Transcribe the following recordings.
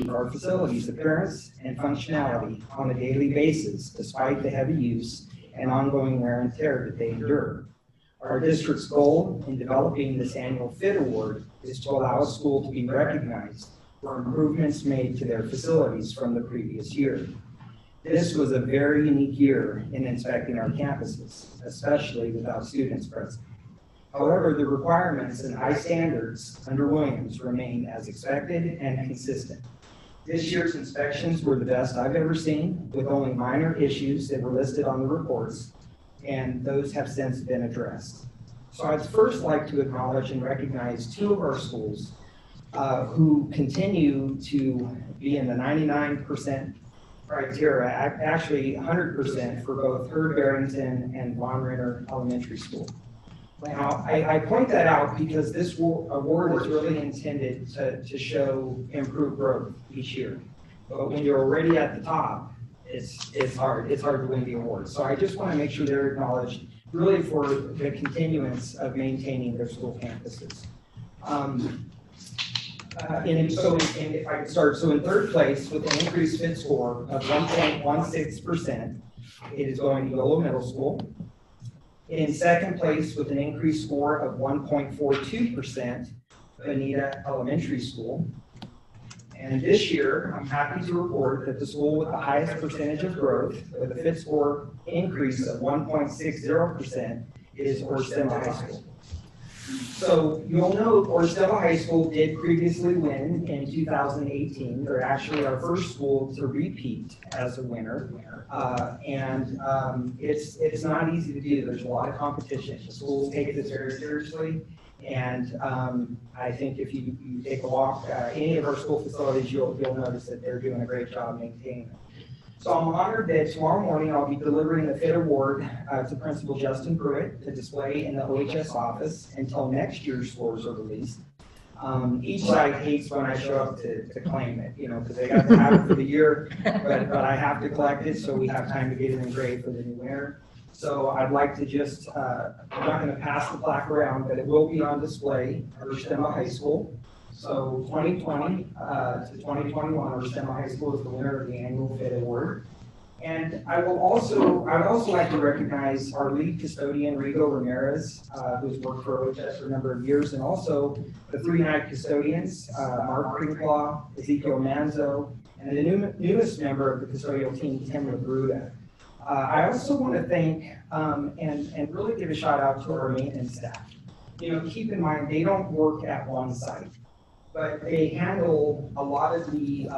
our facilities' appearance and functionality on a daily basis, despite the heavy use and ongoing wear and tear that they endure. Our district's goal in developing this annual FIT award is to allow a school to be recognized for improvements made to their facilities from the previous year. This was a very unique year in inspecting our campuses, especially without students present. However, the requirements and high standards under Williams remain as expected and consistent. This year's inspections were the best I've ever seen, with only minor issues that were listed on the reports, and those have since been addressed. So I'd first like to acknowledge and recognize two of our schools who continue to be in the 99% criteria, actually 100% for both Hurd Barrington and Von Renner Elementary School. Now, I point that out because this award is really intended to show improved growth each year. But when you're already at the top, it's hard to win the award. So I just want to make sure they're acknowledged really for the continuance of maintaining their school campuses. If I could start, so in third place with an increased FIT score of 1.16%, it is going to Yolo Middle School. In second place with an increased score of 1.42%, Bonita Elementary School. And this year, I'm happy to report that the school with the highest percentage of growth with a FIT score increase of 1.60% is Orstema High School. So you'll note Orstema High School did previously win in 2018. They're actually our first school to repeat as a winner. It's not easy to do. There's a lot of competition. The schools take this very seriously. And I think if you take a walk any of our school facilities, you'll notice that they're doing a great job maintaining it. So I'm honored that tomorrow morning I'll be delivering the FIT award to Principal Justin Pruitt to display in the OHS office until next year's scores are released. Each side hates when I show up to claim it, because they got to have it for the year, but I have to collect it so we have time to get it engraved for the new winner. So I'd like to just, I'm not going to pass the plaque around, but it will be on display at Orstema High School. So 2020 to 2021, Orstema High School is the winner of the annual FIT award. And I'd also like to recognize our lead custodian, Rigo Ramirez, who's worked for OHS for a number of years, and also the three night custodians, Mark Krinklaw, Ezekiel Manzo, and the newest member of the custodial team, Tim Labruda. I also want to thank and really give a shout out to our maintenance staff. Keep in mind, they don't work at one site, but they handle a lot of the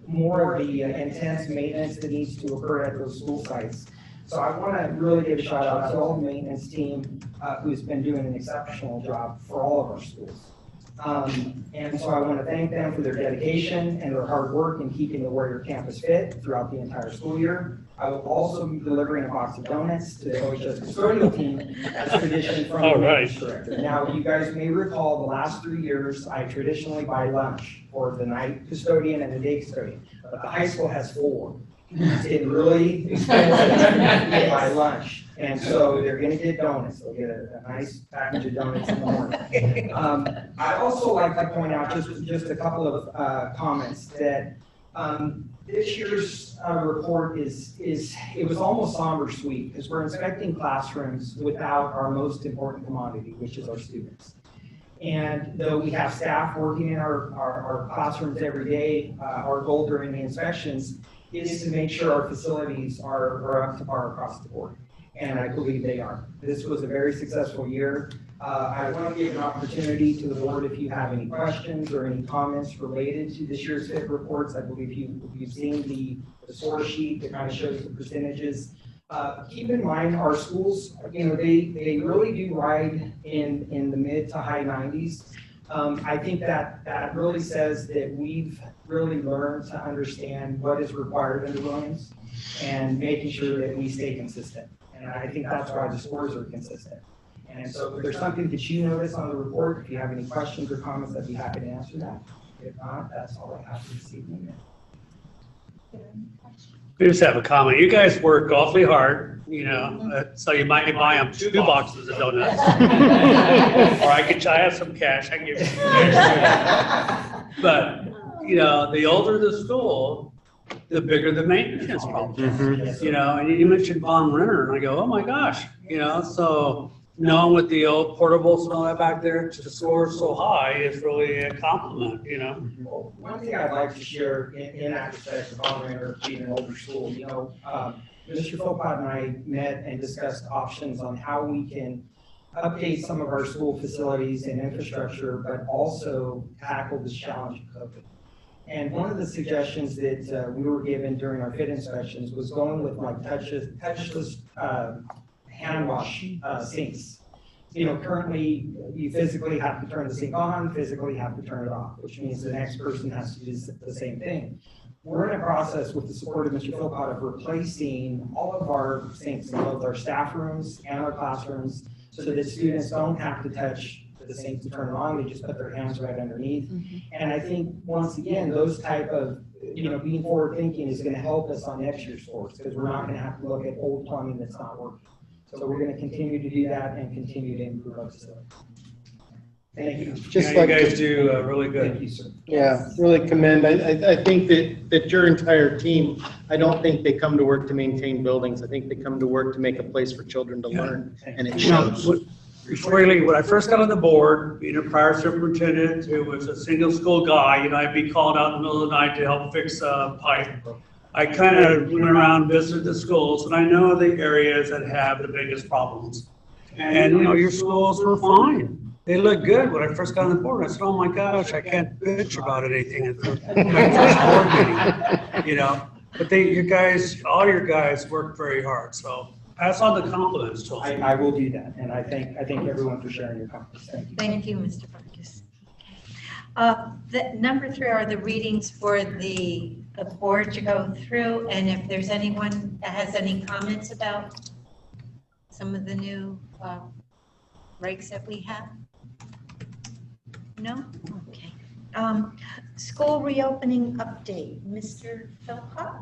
more of the intense maintenance that needs to occur at those school sites. So I want to really give a shout out to all the maintenance team who's been doing an exceptional job for all of our schools. And so I want to thank them for their dedication and their hard work in keeping the Warrior campus fit throughout the entire school year. I will also be delivering a box of donuts to the OHS custodial team as tradition from the maintenance director. Now, you guys may recall the last 3 years, I traditionally buy lunch for the night custodian and the day custodian, but the high school has 4. It's getting really expensive to buy lunch. And so they're going to get donuts. They'll get a nice package of donuts in the morning. I'd also like to point out just a couple of comments that this year's report it was almost somber sweet because we're inspecting classrooms without our most important commodity, which is our students. And though we have staff working in our classrooms every day, our goal during the inspections is to make sure our facilities are up to par across the board. And I believe they are. This was a very successful year. I want to give an opportunity to the board if you have any questions or any comments related to this year's FIT reports. I believe you've seen the source sheet that kind of shows the percentages. Keep in mind our schools, they really do ride in the mid to high 90s. I think that really says that we've really learned to understand what is required under Williams and making sure that we stay consistent. And I think that's why the scores are consistent. And so if there's something that you notice on the report, if you have any questions or comments, I'd be happy to answer that. If not, that's all I have for this evening. We just have a comment. You guys work awfully hard, so you might buy them 2 boxes of donuts. Or I have some cash. I can give you some cash. But you know, the older the school, the bigger the maintenance problem. You know, and you mentioned Von Renner, and I go, oh my gosh, you know, so knowing with the old portables and all that back there to score so high is really a compliment, you know. Well, one thing I'd like to share in that respect of Von Renner being an older school, you know, Mr. Philpott and I met and discussed options on how we can update some of our school facilities and infrastructure, but also tackle this challenge of COVID. And one of the suggestions that we were given during our fit inspections was going with like touchless hand wash sinks. You know, currently you physically have to turn the sink on, physically have to turn it off, which means the next person has to do the same thing. We're in a process with the support of Mr. Philpott of replacing all of our sinks in both our staff rooms and our classrooms so that students don't have to touch the sink to turn it on, they just put their hands right underneath. And I think, once again, those type of, you know, being forward thinking is going to help us on next year's sports, because we're not going to have to look at old plumbing that's not working. So we're going to continue to do that and continue to improve our facility. Thank you. Just like you guys do really good. Thank you, sir. Yeah, really commend. I think that your entire team, I don't think they come to work to maintain buildings. I think they come to work to make a place for children to learn, and it shows. Before you leave, when I first got on the board, being a prior superintendent who was a single school guy, you know, I'd be called out in the middle of the night to help fix a pipe. I kind of went around, visited the schools, and I know the areas that have the biggest problems. And, you know, your schools were fine. They look good. When I first got on the board, I said, oh my gosh, I can't bitch about anything at my first board meeting, you know. But you guys, all your guys worked very hard, so pass on the compliments to them. I will do that, and I thank everyone for sharing your compliments. Thank you. Thank you, Mr. Farkas. The number 3 are the readings for the board to go through, and if there's anyone that has any comments about some of the new regs that we have. No? Okay. School reopening update, Mr. Philpott?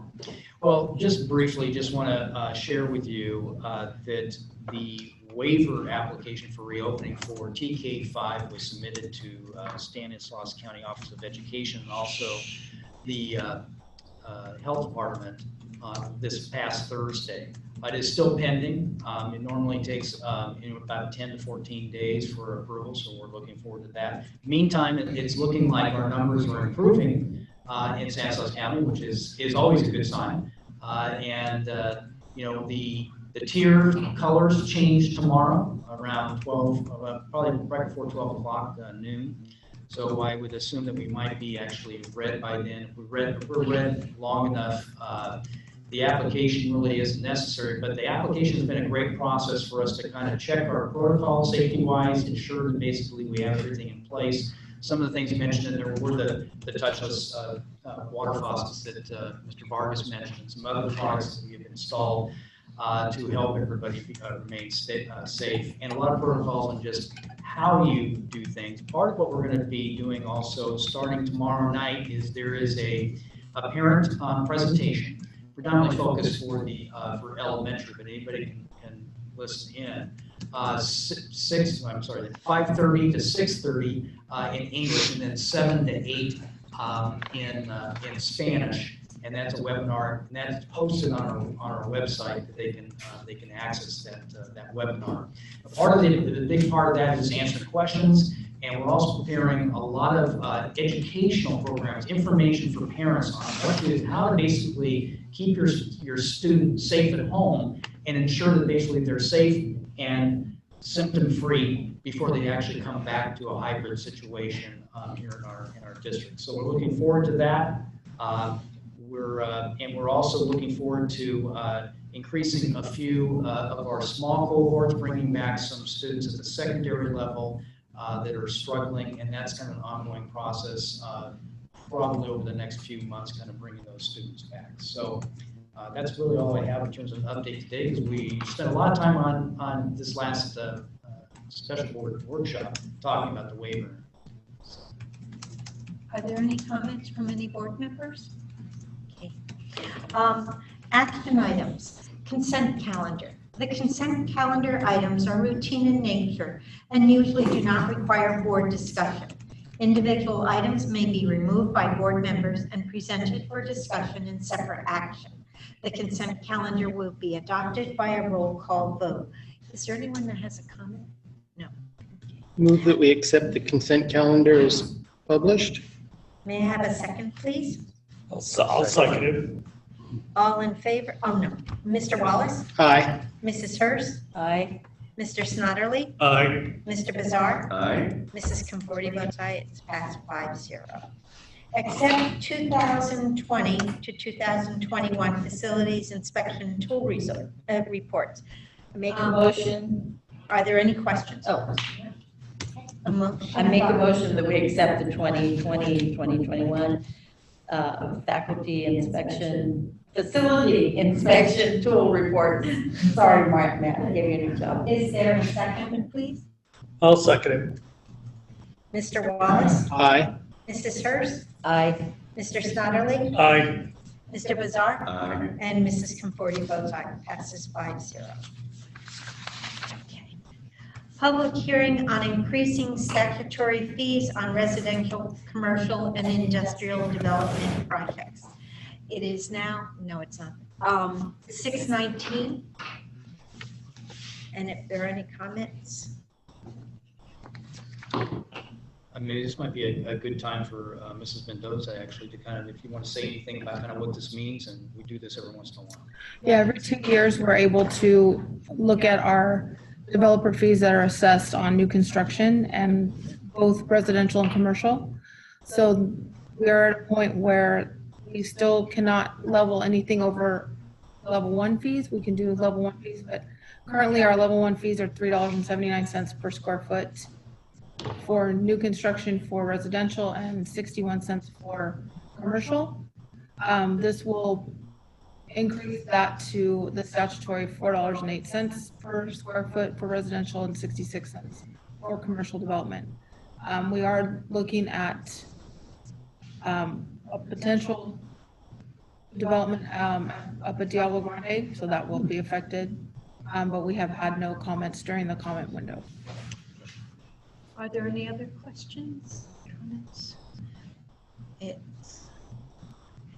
Well, just briefly, just want to share with you that the waiver application for reopening for TK5 was submitted to Stanislaus County Office of Education and also the Health Department this past Thursday. It is still pending. It normally takes about 10 to 14 days for approval, so we're looking forward to that. Meantime, it's looking like our numbers are improving in Stanislaus County, which is always a good sign. You know, the tier colors change tomorrow around 12, probably right before 12 o'clock noon. So I would assume that we might be actually red by then. If we're red long enough, the application really isn't necessary, but the application has been a great process for us to kind of check our protocol safety-wise, ensure that basically we have everything in place. Some of the things you mentioned in there were the touchless water faucets that Mr. Vargas mentioned, and some other products that we have installed to help everybody remain safe, and a lot of protocols on just how you do things. Part of what we're going to be doing also starting tomorrow night is there is a parent presentation, predominantly focused for elementary, but anybody can listen in. 5:30 to 6:30 in English, and then 7 to 8 in Spanish. And that's a webinar, and that's posted on our website that they can access that webinar. Part of the big part of that is answering questions, and we're also preparing a lot of educational programs, information for parents on how to basically keep your student safe at home and ensure that basically they're safe and symptom-free before they actually come back to a hybrid situation here in our district. So we're looking forward to that. We're also looking forward to increasing a few of our small cohorts, bringing back some students at the secondary level that are struggling, and that's kind of an ongoing process, probably over the next few months, kind of bringing those students back. So that's really all I have in terms of an update today, because we spent a lot of time on this last special board workshop talking about the waiver. So. Are there any comments from any board members? Okay. Action items, consent calendar. The consent calendar items are routine in nature and usually do not require board discussion. Individual items may be removed by board members and presented for discussion in separate action. The consent calendar will be adopted by a roll call vote. Is there anyone that has a comment? No. Move that we accept the consent calendar as published. May I have a second, please? I'll second it. All in favor? Oh, no. Mr. Wallace? Aye. Mrs. Hurst? Aye. Mr. Snodderly? Aye. Mr. Bazar? Aye. Mrs. Conforti votes aye. It's passed 5-0. Accept 2020 to 2021 facilities inspection tool reports. Make a motion. Are there any questions? Oh, A motion? I make a motion that we accept the 2020, 2021 faculty inspection, facility inspection tool report. Sorry, Mark, Matt, I gave you a new job. Is there a second, please? I'll second it. Mr. Wallace? Aye. Mrs. Hurst? Aye. Mr. Snodderly? Aye. Mr. Bazar? Aye. And Mrs. Conforti votes aye. Passes 5-0. Okay. Public hearing on increasing statutory fees on residential, commercial, and industrial development projects. It is now, no, it's not, 6:19. And if there are any comments? I mean, this might be a good time for Mrs. Mendoza, actually, to kind of, if you want to say anything about kind of what this means, and we do this every once in a while. Yeah, every 2 years, we're able to look at our developer fees that are assessed on new construction and both residential and commercial. So we are at a point where we still cannot level anything over level 1 fees. We can do level 1 fees, but currently our level 1 fees are $3.79 per square foot for new construction for residential and 61 cents for commercial. This will increase that to the statutory $4.08 per square foot for residential and 66 cents for commercial development. We are looking at a potential development up at Diablo Grande, so that will be affected, but we have had no comments during the comment window. Are there any other questions, comments? It's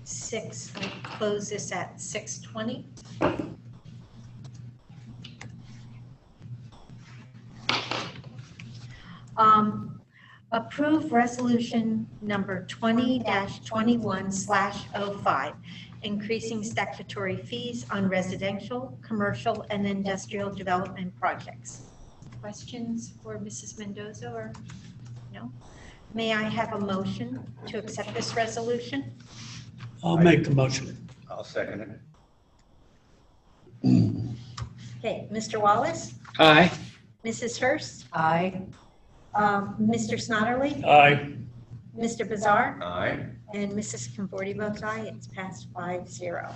6, I close this at 6:20. Approve resolution number 20-21/05, increasing statutory fees on residential, commercial, and industrial development projects. Questions for Mrs. Mendoza or no? May I have a motion to accept this resolution? I'll make the motion. I'll second it. Okay, Mr. Wallace, Aye. Mrs. Hurst, Aye. Mr. Snodderly, Aye. Mr. Bazar, Aye. and Mrs. Conforti votes aye. It's passed 5-0.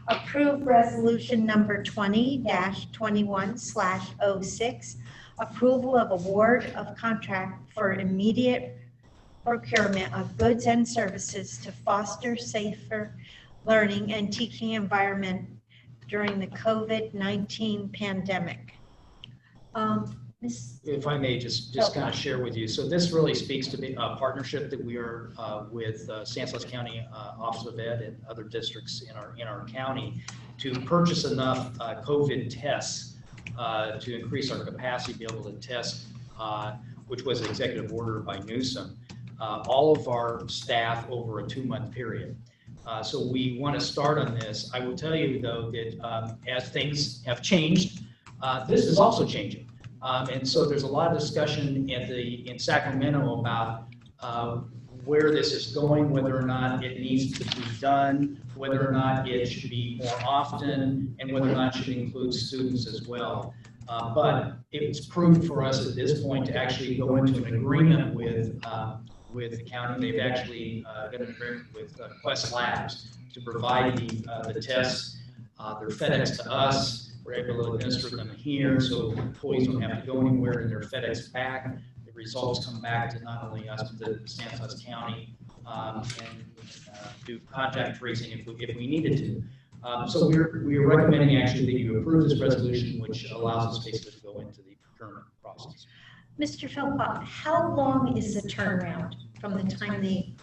Approve resolution number 20-21/06, approval of award of contract for immediate procurement of goods and services to foster safer learning and teaching environment during the COVID-19 pandemic. If I may just kind of share with you, so this really speaks to a partnership that we are with Stanislaus County Office of Ed and other districts in our county to purchase enough COVID tests to increase our capacity to be able to test, which was an executive order by Newsom, all of our staff over a 2-month period. So we want to start on this. I will tell you though that as things have changed, this is also changing. And so there's a lot of discussion in Sacramento about where this is going, whether or not it needs to be done, whether or not it should be more often, and whether or not it should include students as well. But it's prudent for us at this point to actually go into an agreement with the county. They've actually got an agreement with Quest Labs to provide the tests. They're FedEx to us. We're able to administer them here, so employees don't have to go anywhere, and they're FedEx back. The results come back to not only us, but the Stanislaus County, and do contact tracing if we needed to. So we're recommending actually that you approve this resolution, which allows us basically to go into the procurement process. Mr. Philpott, how long is the turnaround from the time they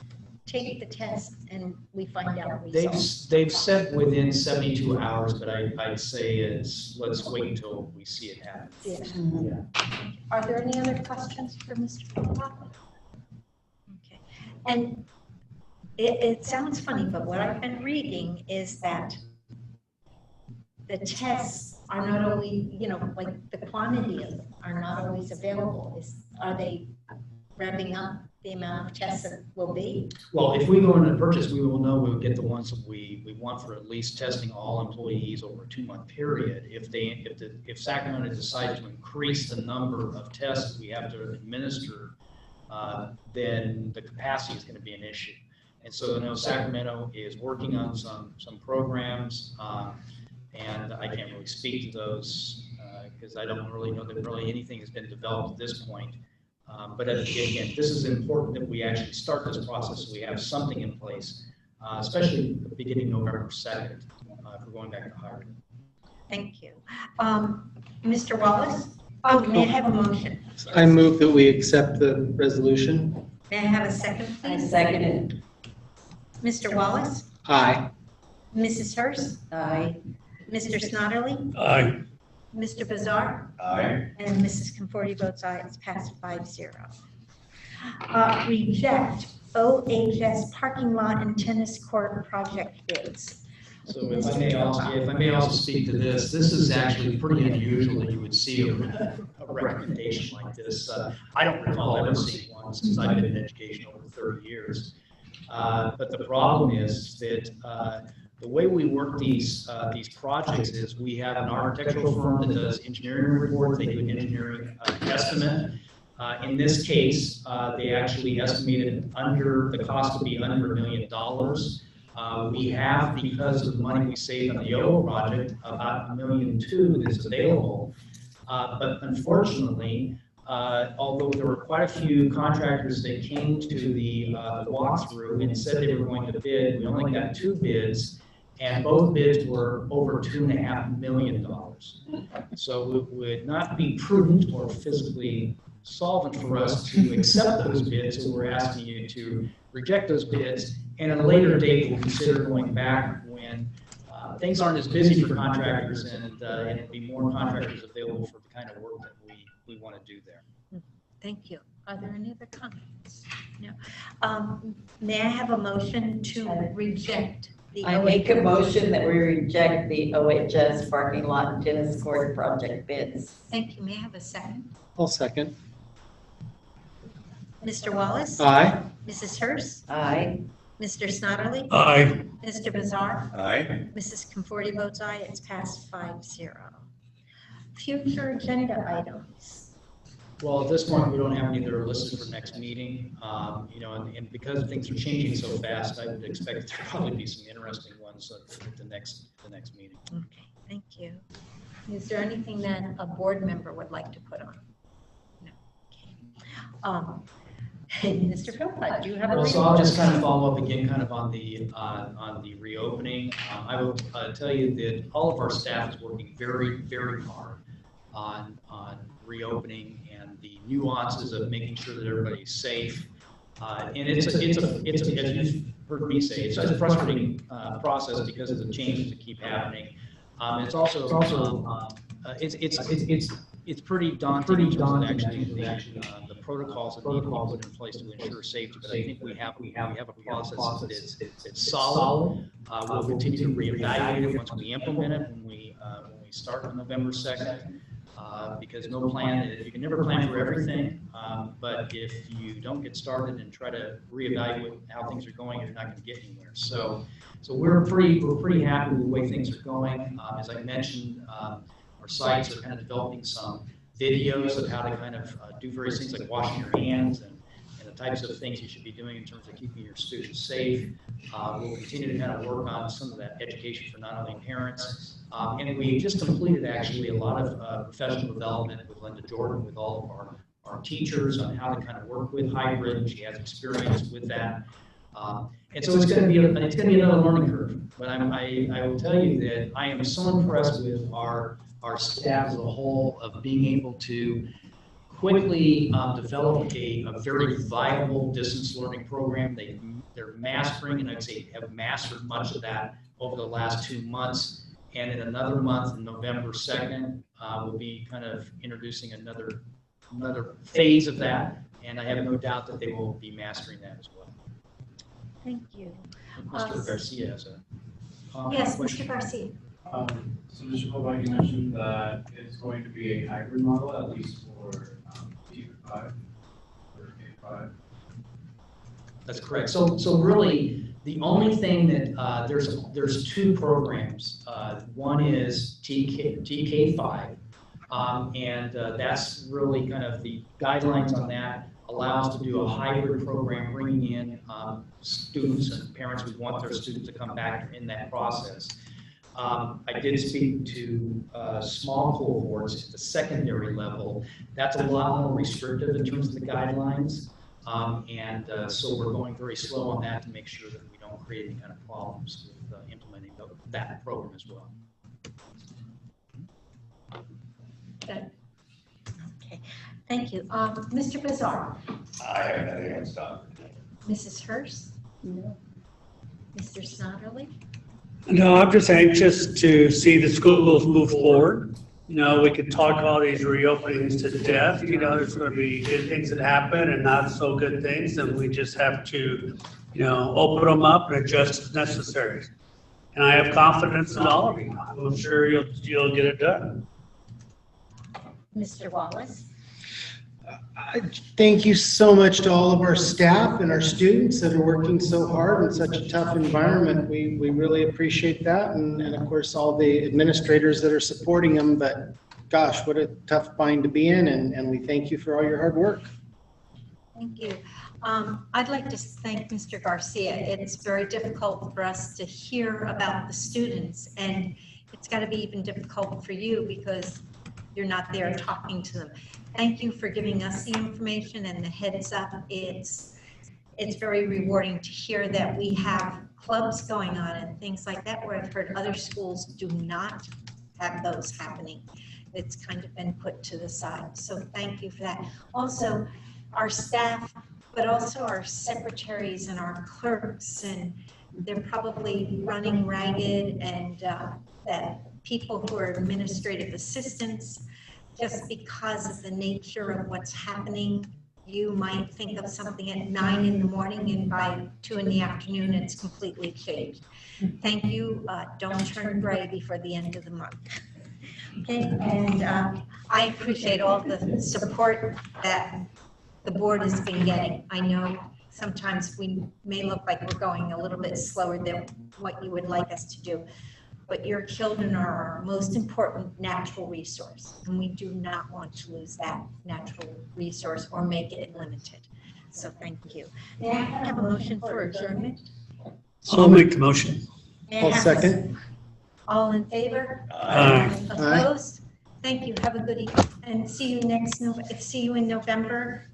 take the test and we find out results? They've said within 72 hours, but I'd say let's wait until we see it happen. Yeah. Are there any other questions for Mr. Philpott? Okay. And it sounds funny, but what I've been reading is that the tests are not only, like the quantity of them are not always available. Are they ramping up the amount of tests that will be? Well, if we go into purchase, we will know we'll get the ones that we want for at least testing all employees over a 2-month period. If Sacramento decides to increase the number of tests we have to administer, then the capacity is going to be an issue. And so, Sacramento is working on some programs, and I can't really speak to those because I don't really know that really anything has been developed at this point. But again, this is important that we actually start this process so we have something in place, especially beginning November 2nd, if we're going back to hiring. Thank you. Mr. Wallace? Oh, may I have a motion? I move that we accept the resolution. May I have a second, I please? second it. Mr. Wallace? Aye. Mrs. Hurst? Aye. Mr. Snodderly? Aye. Mr. Bazar? Aye. And Mrs. Conforti votes aye. It's passed 5-0. Reject OHS parking lot and tennis court project bids. So if I may also speak to this, this is actually pretty unusual that you would see a recommendation like this. I don't recall ever seeing one since I've been in education over 30 years. But the problem is that the way we work these projects is we have an architectural firm that does engineering reports. They do an engineering estimate. In this case, they actually estimated the cost to be under $1 million. We have, because of the money we saved on the O project, about $1.2 million that's available. But unfortunately, although there were quite a few contractors that came to the walkthrough and said they were going to bid, we only got 2 bids, and both bids were over $2.5 million. So it would not be prudent or physically solvent for us to accept those bids, so we're asking you to reject those bids, and at a later date we'll consider going back when things aren't as busy for contractors and it'll be more contractors available for the kind of work that we want to do there. Thank you. Are there any other comments? No. May I have a motion to reject the I make a motion that we reject the OHS parking lot and tennis court project bids. Thank you. May I have a second? I'll second. Mr. Wallace? Aye. Mrs. Hurst? Aye. Mr. Snodderly? Aye. Mr. Bazar? Aye. Mrs. Conforti votes aye. It's passed 5-0. Future agenda items. Well, at this point, we don't have any that are listed for next meeting, and because things are changing so fast, I would expect there'll probably be some interesting ones at the next meeting. Okay, thank you. Is there anything that a board member would like to put on? No. Okay. Mr. Philpott, do you have a? Well, so I'll just kind of follow up again, kind of on the reopening. I will tell you that all of our staff is working very, very hard on reopening and the nuances of making sure that everybody's safe. And it's as you've heard me say, it's a frustrating process because of the changes that keep happening. It's pretty daunting in terms of actually the protocols that need to be put in place to ensure safety. But I think we have a process that's solid. We'll continue to reevaluate it once we implement it when we start on November 2nd. Because no plan, you can never plan for everything, but if you don't get started and try to reevaluate how things are going, you're not going to get anywhere. So we're pretty happy with the way things are going. As I mentioned, our sites are kind of developing some videos of how to kind of do various things like washing your hands and the types of things you should be doing in terms of keeping your students safe. We'll continue to kind of work on some of that education for not only parents. And we just completed actually a lot of professional development with Linda Jordan, with all of our teachers on how to kind of work with hybrid. She has experience with that. And so it's going to be another learning curve. But I will tell you that I am so impressed with our staff as a whole of being able to quickly developed a very viable distance learning program. They're mastering, and I'd say have mastered much of that over the last 2 months. And in another month, in November 2nd, we'll be kind of introducing another phase of that. And I have no doubt that they will be mastering that as well. Thank you. Mr. Garcia has a comment. Yes, Question? Mr. Garcia. So Mr. Kovach, you mentioned that it's going to be a hybrid model, at least for T5 or K5. That's correct. So really, the only thing that there's 2 programs. One is TK5, and that's really kind of the guidelines on that allow us to do a hybrid program, bringing in students and parents who want their students to come back in that process. I did speak to small cohorts at the secondary level. That's a lot more restrictive in terms of the guidelines. So we're going very slow on that to make sure that we don't create any kind of problems with implementing that program as well. Good. Okay, thank you. Mr. Bizarre? I have nothing else to Mrs. Hurst? No. Mr. Snodderly? No, I'm just anxious to see the schools move forward. You know, we could talk all these reopenings to death. You know, there's going to be good things that happen and not so good things, and we just have to, you know, open them up and adjust as necessary. And I have confidence in all of you. I'm sure you'll get it done. Mr. Wallace? Thank you so much to all of our staff and our students that are working so hard in such a tough environment. We really appreciate that. And of course, all the administrators that are supporting them. But gosh, what a tough bind to be in. And we thank you for all your hard work. Thank you. I'd like to thank Mr. Garcia. It's very difficult for us to hear about the students, and it's got to be even difficult for you because you're not there talking to them. Thank you for giving us the information and the heads up. It's very rewarding to hear that we have clubs going on and things like that, where I've heard other schools do not have those happening. It's kind of been put to the side. So thank you for that. Also, our staff, but also our secretaries and our clerks, and they're probably running ragged, and that people who are administrative assistants, just because of the nature of what's happening, you might think of something at 9 in the morning and by 2 in the afternoon, it's completely changed. Thank you. Don't turn gray before the end of the month. Okay, and I appreciate all the support that the board has been getting. I know sometimes we may look like we're going a little bit slower than what you would like us to do, but your children are our most important natural resource, and we do not want to lose that natural resource or make it limited. So thank you. May I have a motion for adjournment? I'll make the motion. May I I'll have a second. All in favor? Aye. Opposed? Thank you. Have a good evening, and see you in November.